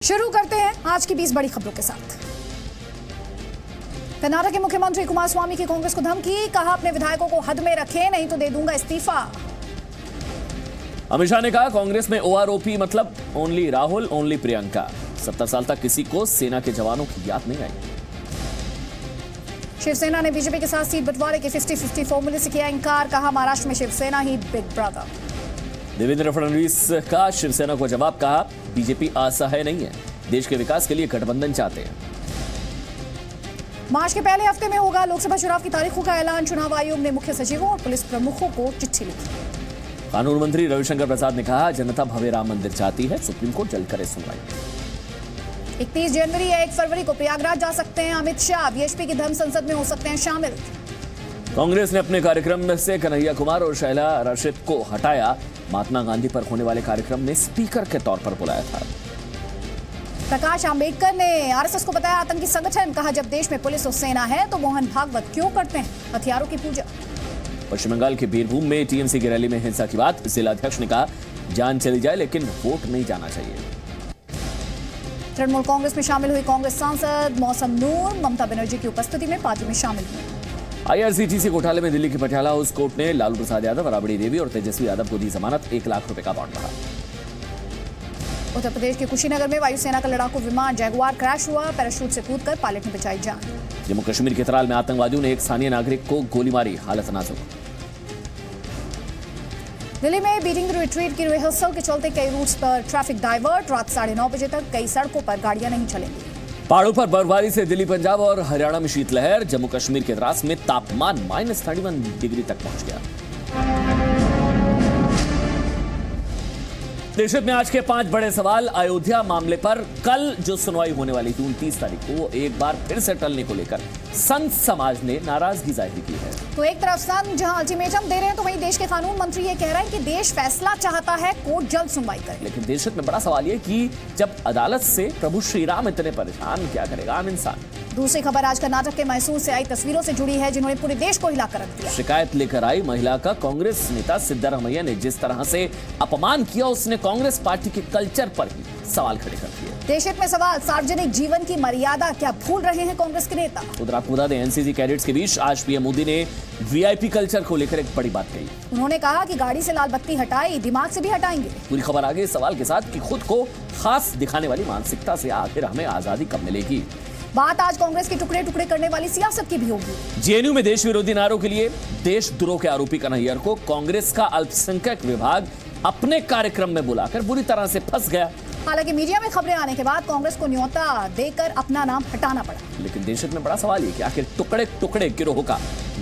शुरू करते हैं आज की 20 बड़ी खबरों के साथ। कर्नाटक के मुख्यमंत्री कुमारस्वामी की कांग्रेस को धमकी, कहा अपने विधायकों को हद में रखें नहीं तो दे दूंगा इस्तीफा। अमित शाह ने कहा कांग्रेस में ओआरओपी मतलब ओनली राहुल ओनली प्रियंका। 70 साल तक किसी को सेना के जवानों की याद नहीं आई। शिवसेना ने बीजेपी के साथ सीट बंटवारे के 50-50 फॉर्मूले से किया इंकार, कहा महाराष्ट्र में शिवसेना ही बिग ब्रदर। देवेंद्र फडणवीस का शिवसेना को जवाब, कहा बीजेपी असहाय नहीं है, देश के विकास के लिए गठबंधन चाहते हैं। मार्च के पहले हफ्ते में होगा लोकसभा चुनाव की तारीखों का ऐलान, चुनाव आयोग ने मुख्य सचिवों और पुलिस प्रमुखों को चिट्ठी लिखी। कानून मंत्री रविशंकर प्रसाद ने कहा जनता भव्य राम मंदिर चाहती है, सुप्रीम कोर्ट जल्द करे सुनवाई। 31 जनवरी या 1 फरवरी को प्रयागराज जा सकते हैं अमित शाह, बीएसपी की धर्म संसद में हो सकते हैं शामिल। कांग्रेस ने अपने कार्यक्रम से कन्हैया कुमार और शैला रशिद को हटाया, महात्मा गांधी पर होने वाले कार्यक्रम में स्पीकर के तौर पर बुलाया था। प्रकाश आंबेडकर ने आरएसएस को बताया आतंकी संगठन, कहा जब देश में पुलिस और सेना है तो मोहन भागवत क्यों करते हैं हथियारों की पूजा। पश्चिम बंगाल के बीरभूम में टीएमसी की रैली में हिंसा की बात, जिलाध्यक्ष ने कहा जान चली जाए लेकिन वोट नहीं जाना चाहिए। तृणमूल कांग्रेस में शामिल हुई कांग्रेस सांसद मौसम नूर, ममता बनर्जी की उपस्थिति में पार्टी में शामिल हुई। आईआरसीटीसी घोटाले में दिल्ली की पटियाला हाउस कोर्ट ने लालू प्रसाद यादव, राबड़ी देवी और तेजस्वी यादव को दी जमानत, 1 लाख रुपए का बॉन्ड भरा। उत्तर प्रदेश के कुशीनगर में वायुसेना का लड़ाकू विमान जैगुआर क्रैश हुआ, पैराशूट से कूदकर पायलट ने बचाई जान। जम्मू कश्मीर के त्राल में आतंकवादियों ने एक स्थानीय नागरिक को गोली मारी, हालत नाजुक। दिल्ली में बीटिंग द रिट्रीट की रिहर्सल के चलते कई रूट्स पर ट्रैफिक डाइवर्ट, रात 9:30 बजे तक कई सड़कों पर गाड़ियां नहीं चलेंगी। पहाड़ों पर बर्फबारी से दिल्ली, पंजाब और हरियाणा में शीतलहर, जम्मू कश्मीर के द्रास में तापमान -31 डिग्री तक पहुंच गया। देशहित में आज के 5 बड़े सवाल। अयोध्या मामले पर कल जो सुनवाई होने वाली थी 29 तारीख को, वो एक बार फिर से टलने को लेकर संत समाज ने नाराजगी जाहिर की है। तो एक तरफ संत जहां अल्टीमेटम दे रहे हैं तो वहीं देश के कानून मंत्री ये कह रहे हैं कि देश फैसला चाहता है, कोर्ट जल्द सुनवाई करे। लेकिन देशहित में बड़ा सवाल ये कि जब अदालत से प्रभु श्री राम इतने परेशान, क्या करेगा आम इंसान। दूसरी खबर आज कर्नाटक के मैसूर से आई तस्वीरों से जुड़ी है, जिन्होंने पूरे देश को हिलाकर रख दिया। शिकायत लेकर आई महिला का कांग्रेस नेता सिद्धारमैया ने जिस तरह से अपमान किया, उसने कांग्रेस पार्टी के कल्चर पर ही सवाल खड़े कर दिए। देशहित में सवाल, सार्वजनिक जीवन की मर्यादा क्या भूल रहे हैं कांग्रेस के नेता। उधर आपको बता दें एनसीसी कैडेट्स के बीच आज पीएम मोदी ने वीआईपी कल्चर को लेकर एक बड़ी बात कही। उन्होंने कहा कि गाड़ी से लाल बत्ती हटाई, दिमाग से भी हटाएंगे। पूरी खबर आगे इस सवाल के साथ कि खुद को खास दिखाने वाली मानसिकता से आखिर हमें आजादी कब मिलेगी। बात आज कांग्रेस के टुकड़े टुकड़े करने वाली सियासत की भी होगी। जेएनयू में देश विरोधी नारों के लिए देशद्रोह के आरोपी कन्हैया को कांग्रेस का अल्पसंख्यक विभाग अपने कार्यक्रम में बुलाकर बुरी तरह से फंस गया। हालांकि मीडिया में खबरें आने के बाद कांग्रेस को न्योता देकर अपना नाम हटाना पड़ा। लेकिन देशहित में बड़ा सवाल ये कि आखिर टुकड़े टुकड़े गिरोह का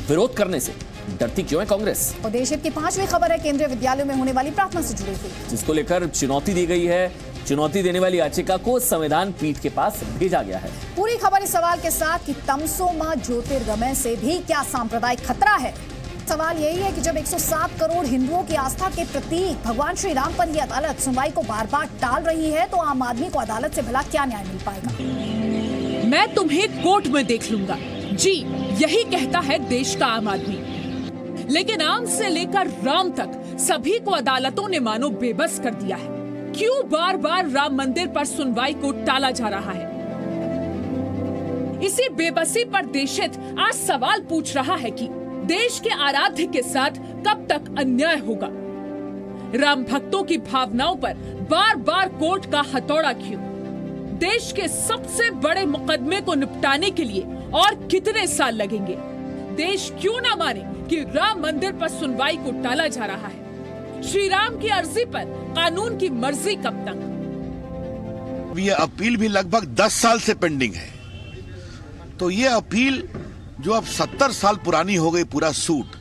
विरोध करने से डरती क्यों है कांग्रेस। और देशहित की 5वीं खबर है केंद्रीय विद्यालयों में होने वाली प्रार्थना से जुड़ी हुई, जिसको लेकर चुनौती दी गई है। चुनौती देने वाली याचिका को संविधान पीठ के पास भेजा गया है। पूरी खबर इस सवाल के साथ कि तमसो मां ज्योतिर्गमय से भी क्या सांप्रदायिक खतरा है। सवाल यही है कि जब 107 करोड़ हिंदुओं की आस्था के प्रतीक भगवान श्री राम पर ही अदालत सुनवाई को बार बार टाल रही है, तो आम आदमी को अदालत से भला क्या न्याय मिल पाएगा। मैं तुम्हें कोर्ट में देख लूंगा, जी यही कहता है देश का आम आदमी। लेकिन आम से लेकर राम तक सभी को अदालतों ने मानो बेबस कर दिया है। क्यों बार बार राम मंदिर पर सुनवाई को टाला जा रहा है। इसी बेबसी पर देशहित आज सवाल पूछ रहा है कि देश के आराध्य के साथ कब तक अन्याय होगा। राम भक्तों की भावनाओं पर बार बार कोर्ट का हथौड़ा क्यों। देश के सबसे बड़े मुकदमे को निपटाने के लिए और कितने साल लगेंगे। देश क्यों ना माने कि राम मंदिर पर सुनवाई को टाला जा रहा है। श्री राम की अर्जी पर कानून की मर्जी कब तक। ये अपील भी लगभग 10 साल से पेंडिंग है, तो ये अपील जो अब 70 साल पुरानी हो गई पूरा सूट,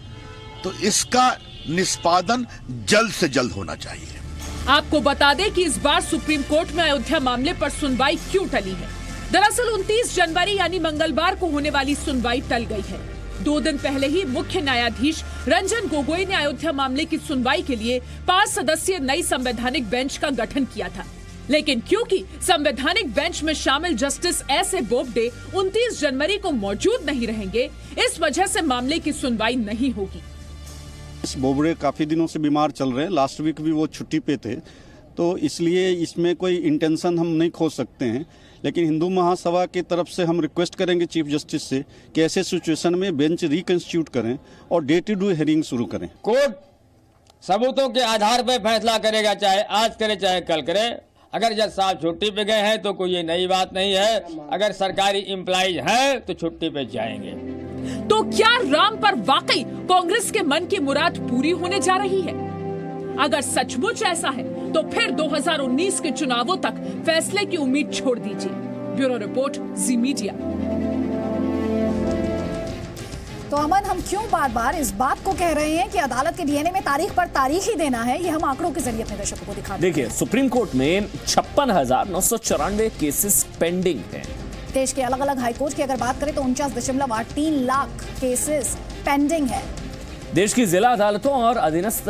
तो इसका निष्पादन जल्द से जल्द होना चाहिए। आपको बता दें कि इस बार सुप्रीम कोर्ट में अयोध्या मामले पर सुनवाई क्यों टली है। दरअसल 29 जनवरी यानी मंगलवार को होने वाली सुनवाई टल गई है। 2 दिन पहले ही मुख्य न्यायाधीश रंजन गोगोई ने अयोध्या मामले की सुनवाई के लिए 5 सदस्यीय नई संवैधानिक बेंच का गठन किया था। लेकिन क्योंकि संवैधानिक बेंच में शामिल जस्टिस एस.ए. बोबडे 29 जनवरी को मौजूद नहीं रहेंगे, इस वजह से मामले की सुनवाई नहीं होगी। बोबडे काफी दिनों से बीमार चल रहे हैं, लास्ट वीक भी वो छुट्टी पे थे, तो इसलिए इसमें कोई इंटेंशन हम नहीं खोज सकते हैं। लेकिन हिंदू महासभा की तरफ से हम रिक्वेस्ट करेंगे चीफ जस्टिस से कि ऐसे सिचुएशन में बेंच रिकंस्टिट्यूट करें और डे टू डे हियरिंग शुरू करें। कोर्ट सबूतों के आधार पर फैसला करेगा, चाहे आज करे चाहे कल करे। अगर जज साहब छुट्टी पे गए हैं तो कोई ये नई बात नहीं है। अगर सरकारी एम्प्लॉइज है तो छुट्टी पे जाएंगे। तो क्या राम पर वाकई कांग्रेस के मन की मुराद पूरी होने जा रही है? अगर सचमुच ऐसा है तो फिर 2019 के चुनावों तक फैसले की उम्मीद छोड़ दीजिए। ब्यूरो रिपोर्ट, जी मीडिया। तो अमन, हम क्यों बार बार इस बात को कह रहे हैं कि अदालत के डीएनए में तारीख पर तारीख ही देना है? ये हम आंकड़ों के जरिए अपने दर्शकों को दिखा दें। देखिए, सुप्रीम कोर्ट में 56,994 केसेस पेंडिंग हैं। देश के अलग अलग हाईकोर्ट की अगर बात करें तो 49.83 लाख केसेस पेंडिंग है। देश की जिला अदालतों और अधीनस्थ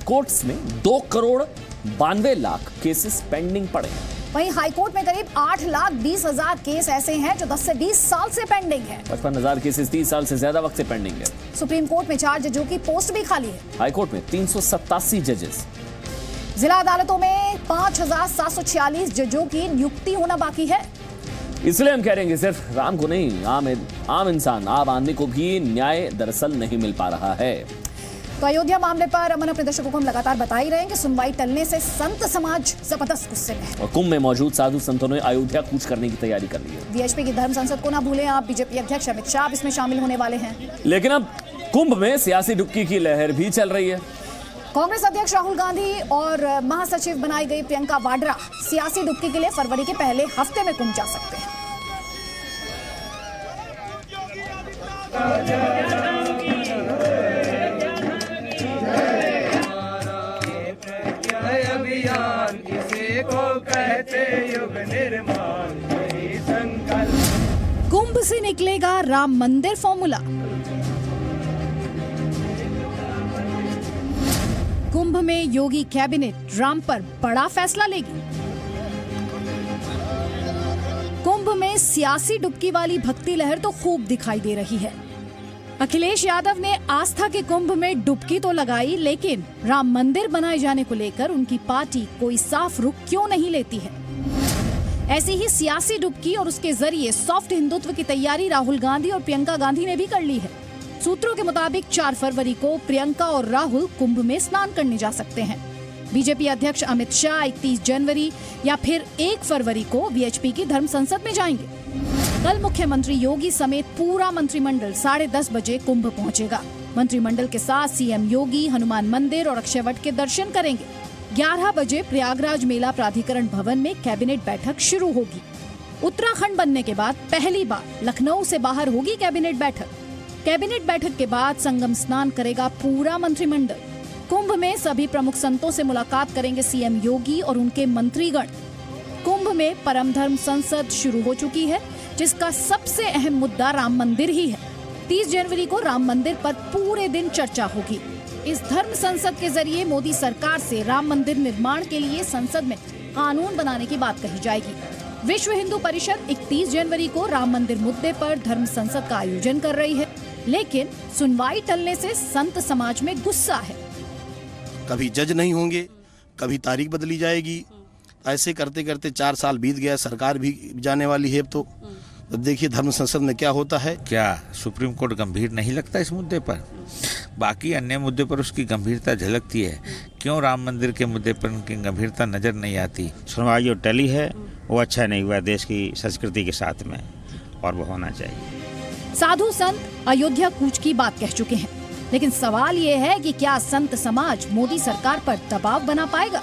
कोर्ट्स में 2,92,00,000 केसेस पेंडिंग पड़े हैं। वहीं हाईकोर्ट में करीब 8,20,000 केस ऐसे हैं जो 10 से 20 साल से पेंडिंग है। 55,000 केसेस 30 साल से ज्यादा वक्त से पेंडिंग है। सुप्रीम कोर्ट में 4 जजों की पोस्ट भी खाली है। हाईकोर्ट में 387 जजेस। जिला अदालतों में 5,746 जजों की नियुक्ति होना बाकी है। इसलिए हम कह रहे हैं कि सिर्फ राम को नहीं, आम इंसान, आम आदमी को भी न्याय दरअसल नहीं मिल पा रहा है। तो अयोध्या मामले पर अमन, अपने दर्शकों को हम लगातार बता ही रहे हैं कि सुनवाई टलने से संत समाज जबरदस्त गुस्से में है। और कुंभ में मौजूद साधु संतों ने अयोध्या कूच करने की तैयारी कर ली है। वीएचपी की धर्म संसद को ना भूलें आप। बीजेपी अध्यक्ष अमित शाह इसमें शामिल होने वाले हैं। लेकिन अब कुंभ में सियासी डुबकी की लहर भी चल रही है। कांग्रेस अध्यक्ष राहुल गांधी और महासचिव बनाई गई प्रियंका वाड्रा सियासी डुबकी के लिए फरवरी के पहले हफ्ते में कुंभ जा सकते हैं। कुंभ से निकलेगा राम मंदिर फॉर्मूला। कुंभ में योगी कैबिनेट राम पर बड़ा फैसला लेगी। कुंभ में सियासी डुबकी वाली भक्ति लहर तो खूब दिखाई दे रही है। अखिलेश यादव ने आस्था के कुंभ में डुबकी तो लगाई, लेकिन राम मंदिर बनाए जाने को लेकर उनकी पार्टी कोई साफ रुख क्यों नहीं लेती है? ऐसी ही सियासी डुबकी और उसके जरिए सॉफ्ट हिंदुत्व की तैयारी राहुल गांधी और प्रियंका गांधी ने भी कर ली है। सूत्रों के मुताबिक 4 फरवरी को प्रियंका और राहुल कुंभ में स्नान करने जा सकते हैं। बीजेपी अध्यक्ष अमित शाह 31 जनवरी या फिर 1 फरवरी को वीएचपी की धर्म संसद में जाएंगे। कल मुख्यमंत्री योगी समेत पूरा मंत्रिमंडल 10:30 बजे कुंभ पहुंचेगा। मंत्रिमंडल के साथ सीएम योगी हनुमान मंदिर और अक्षयवट के दर्शन करेंगे। 11 बजे प्रयागराज मेला प्राधिकरण भवन में कैबिनेट बैठक शुरू होगी। उत्तराखंड बनने के बाद पहली बार लखनऊ से बाहर होगी कैबिनेट बैठक। कैबिनेट बैठक के बाद संगम स्नान करेगा पूरा मंत्रिमंडल। कुंभ में सभी प्रमुख संतों से मुलाकात करेंगे सीएम योगी और उनके मंत्रीगण। कुंभ में परम धर्म संसद शुरू हो चुकी है, जिसका सबसे अहम मुद्दा राम मंदिर ही है। 30 जनवरी को राम मंदिर पर पूरे दिन चर्चा होगी। इस धर्म संसद के जरिए मोदी सरकार से राम मंदिर निर्माण के लिए संसद में कानून बनाने की बात कही जाएगी। विश्व हिंदू परिषद 31 जनवरी को राम मंदिर मुद्दे पर धर्म संसद का आयोजन कर रही है, लेकिन सुनवाई टलने से संत समाज में गुस्सा है। कभी जज नहीं होंगे, कभी तारीख बदली जाएगी। ऐसे करते करते 4 साल बीत गया, सरकार भी जाने वाली है। तो देखिए धर्म संसद में क्या होता है। क्या सुप्रीम कोर्ट गंभीर नहीं लगता इस मुद्दे पर? बाकी अन्य मुद्दे पर उसकी गंभीरता झलकती है, क्यों राम मंदिर के मुद्दे पर उनकी गंभीरता नजर नहीं आती? सुनवाई जो टली है वो अच्छा नहीं हुआ देश की संस्कृति के साथ में, और वो होना चाहिए। साधु संत अयोध्या कूच की बात कह चुके हैं, लेकिन सवाल ये है कि क्या संत समाज मोदी सरकार पर दबाव बना पाएगा?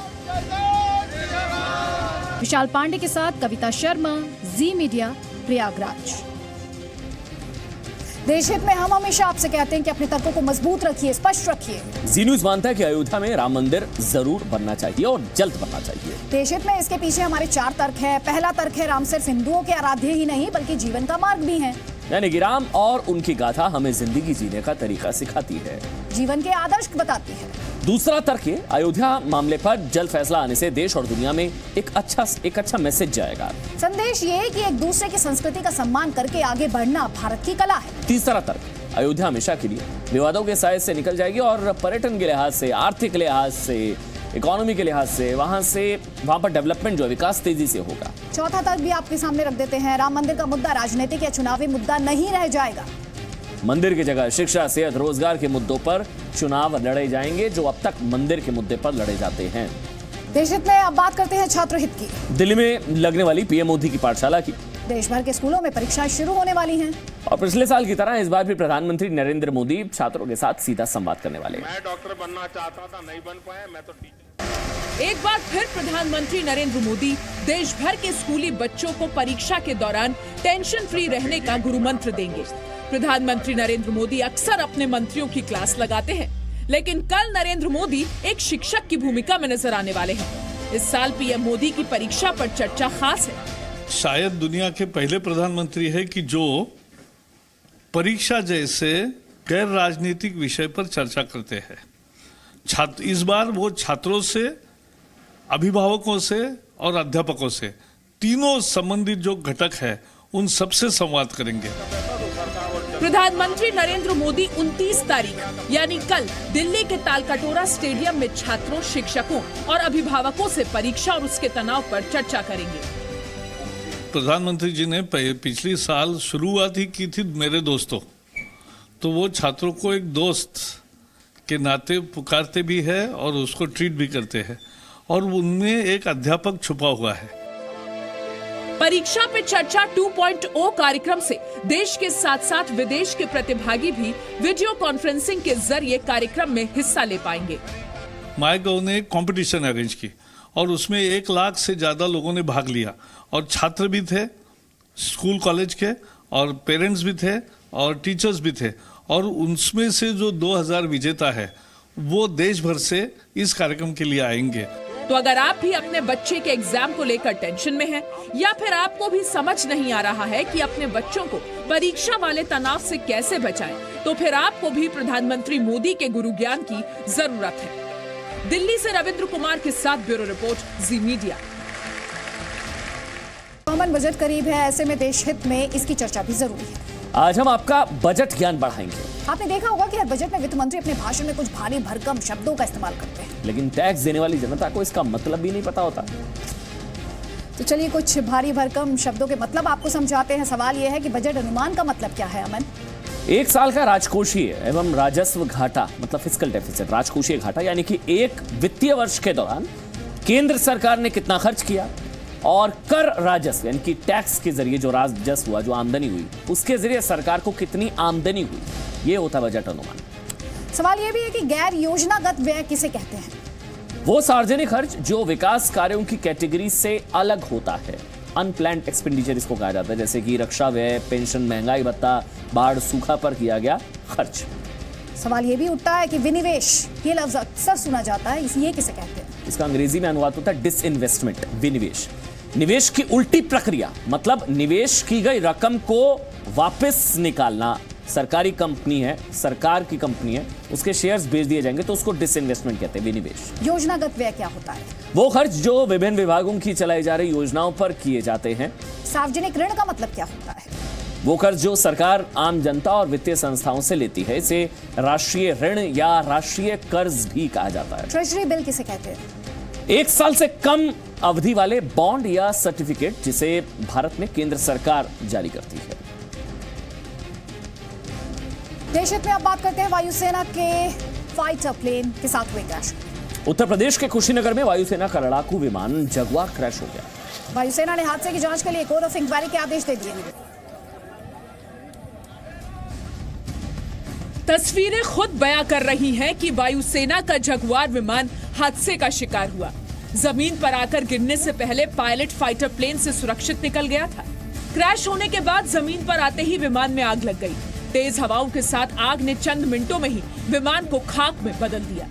विशाल पांडे के साथ कविता शर्मा, जी मीडिया, प्रयागराज। देश हित में हम हमेशा आपसे कहते हैं कि अपने तर्कों को मजबूत रखिए, स्पष्ट रखिए। जी न्यूज मानता है कि अयोध्या में राम मंदिर जरूर बनना चाहिए और जल्द बनना चाहिए। देश हित में इसके पीछे हमारे 4 तर्क है। पहला तर्क है, राम सिर्फ हिंदुओं के आराध्य ही नहीं बल्कि जीवन का मार्ग भी है। यानी कि राम और उनकी गाथा हमें जिंदगी जीने का तरीका सिखाती है, जीवन के आदर्श बताती है। दूसरा तर्क है, अयोध्या मामले पर जल्द फैसला आने से देश और दुनिया में एक अच्छा मैसेज जाएगा। संदेश ये है कि एक दूसरे की संस्कृति का सम्मान करके आगे बढ़ना भारत की कला है। तीसरा तर्क, अयोध्या हमेशा के लिए विवादों के साए से निकल जाएगी और पर्यटन के लिहाज से, आर्थिक लिहाज से इकोनॉमी के लिहाज से वहां पर डेवलपमेंट जो है, विकास तेजी से होगा। चौथा तर्क भी आपके सामने रख देते हैं, राम मंदिर का मुद्दा राजनीतिक या चुनावी मुद्दा नहीं रह जाएगा। मंदिर की जगह शिक्षा, सेहत, रोजगार के मुद्दों पर चुनाव लड़े जाएंगे, जो अब तक मंदिर के मुद्दे पर लड़े जाते हैं। देश हित में अब बात करते हैं छात्र हित की। दिल्ली में लगने वाली पीएम मोदी की पाठशाला की। देश भर के स्कूलों में परीक्षाएं शुरू होने वाली हैं। और पिछले साल की तरह इस बार भी प्रधानमंत्री नरेंद्र मोदी छात्रों के साथ सीधा संवाद करने वाले हैं। मैं डॉक्टर बनना चाहता था, नहीं बन पाया, मैं तो एक बार फिर प्रधानमंत्री नरेंद्र मोदी देश भर के स्कूली बच्चों को परीक्षा के दौरान टेंशन फ्री रहने का गुरु मंत्र देंगे। प्रधानमंत्री नरेंद्र मोदी अक्सर अपने मंत्रियों की क्लास लगाते हैं, लेकिन कल नरेंद्र मोदी एक शिक्षक की भूमिका में नजर आने वाले हैं। इस साल पीएम मोदी की परीक्षा पर चर्चा खास है। शायद दुनिया के पहले प्रधानमंत्री है कि जो परीक्षा जैसे गैर राजनीतिक विषय पर चर्चा करते हैं। इस बार वो छात्रों से, अभिभावकों से और अध्यापकों से, तीनों संबंधित जो घटक है उन सबसे संवाद करेंगे। प्रधानमंत्री नरेंद्र मोदी 29 तारीख यानी कल दिल्ली के तालकटोरा स्टेडियम में छात्रों, शिक्षकों और अभिभावकों से परीक्षा और उसके तनाव पर चर्चा करेंगे। प्रधानमंत्री जी ने पिछली साल शुरुआत ही की थी मेरे दोस्तों, तो वो छात्रों को एक दोस्त के नाते पुकारते भी है और उसको ट्रीट भी करते हैं, और उनमें एक अध्यापक छुपा हुआ है। परीक्षा पे चर्चा 2.0 कार्यक्रम से देश के साथ साथ विदेश के प्रतिभागी भी वीडियो कॉन्फ्रेंसिंग के जरिए कार्यक्रम में हिस्सा ले पाएंगे। माईगव ने एक कंपटीशन अरेंज की और उसमें 1 लाख से ज्यादा लोगों ने भाग लिया, और छात्र भी थे, स्कूल कॉलेज के, और पेरेंट्स भी थे और टीचर्स भी थे, और उनमें से जो 2000 विजेता है वो देश भर से इस कार्यक्रम के लिए आएंगे। तो अगर आप भी अपने बच्चे के एग्जाम को लेकर टेंशन में हैं, या फिर आपको भी समझ नहीं आ रहा है कि अपने बच्चों को परीक्षा वाले तनाव से कैसे बचाएं, तो फिर आपको भी प्रधानमंत्री मोदी के गुरु ज्ञान की जरूरत है। दिल्ली से रविंद्र कुमार के साथ ब्यूरो रिपोर्ट, जी मीडिया। कॉमन बजट करीब है, ऐसे में देश हित में इसकी चर्चा भी जरूरी है। आज हम आपका बजट ज्ञान बढ़ाएंगे। आपने देखा होगा कि हर बजट में वित्त मंत्री अपने भाषण में कुछ भारी भरकम शब्दों का इस्तेमाल करते हैं, लेकिन टैक्स देने वाली जनता को इसका मतलब भी नहीं पता होता। तो चलिए कुछ भारी भरकम शब्दों के मतलब आपको समझाते हैं। सवाल यह है कि बजट अनुमान का मतलब क्या है, अमन? एक साल का राजकोषीय एवं राजस्व घाटा, मतलब फिस्कल डेफिसिट, राजकोषीय घाटा, यानी कि एक वित्तीय वर्ष के दौरान केंद्र सरकार ने कितना खर्च किया, और कर राजस्व यानी कि टैक्स के जरिए जो राजस्व हुआ, जो आमदनी हुई, उसके जरिए सरकार को कितनी आमदनी हुई, ये होता बजट अनुमान। सवाल यह भी है कि गैर योजनागत व्यय किसे कहते हैं? वो सार्वजनिक खर्च जो विकास कार्यों की कैटेगरी से अलग होता है। अनप्लान्ड एक्सपेंडिचर इसको कहा जाता है, जैसे कि रक्षा व्यय, पेंशन, महंगाई भत्ता, बाढ़, सूखा पर किया गया खर्च। सवाल यह भी उठता है कि विनिवेश, ये लफ्ज अक्सर सुना जाता है, ये किसे कहते हैं? इसका अंग्रेजी में अनुवाद होता है डिसइन्वेस्टमेंट, विनिवेश। निवेश की उल्टी प्रक्रिया, मतलब निवेश की गई रकम को वापस निकालना। सरकारी कंपनी है, सरकार की कंपनी है, उसके शेयर्स बेच दिए जाएंगे तो उसको डिसइन्वेस्टमेंट कहते हैं, विनिवेश। योजनागत व्यय क्या होता है? वो खर्च जो विभिन्न विभागों की चलाई जा रही योजनाओं पर किए जाते हैं। सार्वजनिक ऋण का मतलब क्या होता है? वो कर्ज जो सरकार आम जनता और वित्तीय संस्थाओं से लेती है, इसे राष्ट्रीय ऋण या राष्ट्रीय कर्ज भी कहा जाता है। ट्रेजरी बिल किसे कहते हैं? 1 साल से कम अवधि वाले बॉन्ड या सर्टिफिकेट जिसे भारत में केंद्र सरकार जारी करती है। देश हित में अब बात करते हैं वायुसेना के फाइटर प्लेन के साथ हुए क्रैश। उत्तर प्रदेश के कुशीनगर में वायुसेना का लड़ाकू विमान जगुआर क्रैश हो गया। वायुसेना ने हादसे की जांच के लिए कोर्ट ऑफ इंक्वायरी के आदेश दे दिए। तस्वीरें खुद बयां कर रही हैं कि वायुसेना का जगुआर विमान हादसे का शिकार हुआ। जमीन पर आकर गिरने से पहले पायलट फाइटर प्लेन से सुरक्षित निकल गया था। क्रैश होने के बाद जमीन पर आते ही विमान में आग लग गई। तेज हवाओं के साथ आग ने चंद मिनटों में ही विमान को खाक में बदल दिया।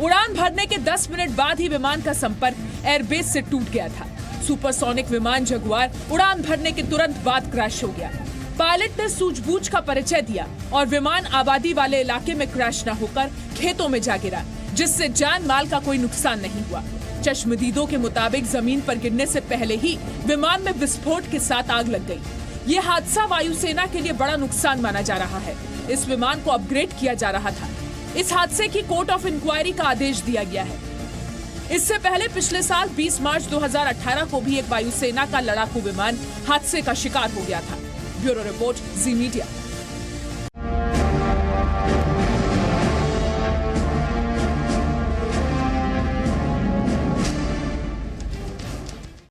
उड़ान भरने के 10 मिनट बाद ही विमान का संपर्क एयरबेस से टूट गया था। सुपरसोनिक विमान जगुआर उड़ान भरने के तुरंत बाद क्रैश हो गया। पायलट ने सूझबूझ का परिचय दिया और विमान आबादी वाले इलाके में क्रैश न होकर खेतों में जा गिरा, जिससे जान माल का कोई नुकसान नहीं हुआ। चश्मदीदों के मुताबिक जमीन पर गिरने से पहले ही विमान में विस्फोट के साथ आग लग गई। ये हादसा वायुसेना के लिए बड़ा नुकसान माना जा रहा है। इस विमान को अपग्रेड किया जा रहा था। इस हादसे की कोर्ट ऑफ इंक्वायरी का आदेश दिया गया है। इससे पहले पिछले साल 20 मार्च 2018 को भी एक वायुसेना का लड़ाकू विमान हादसे का शिकार हो गया था। ब्यूरो रिपोर्ट, जी मीडिया।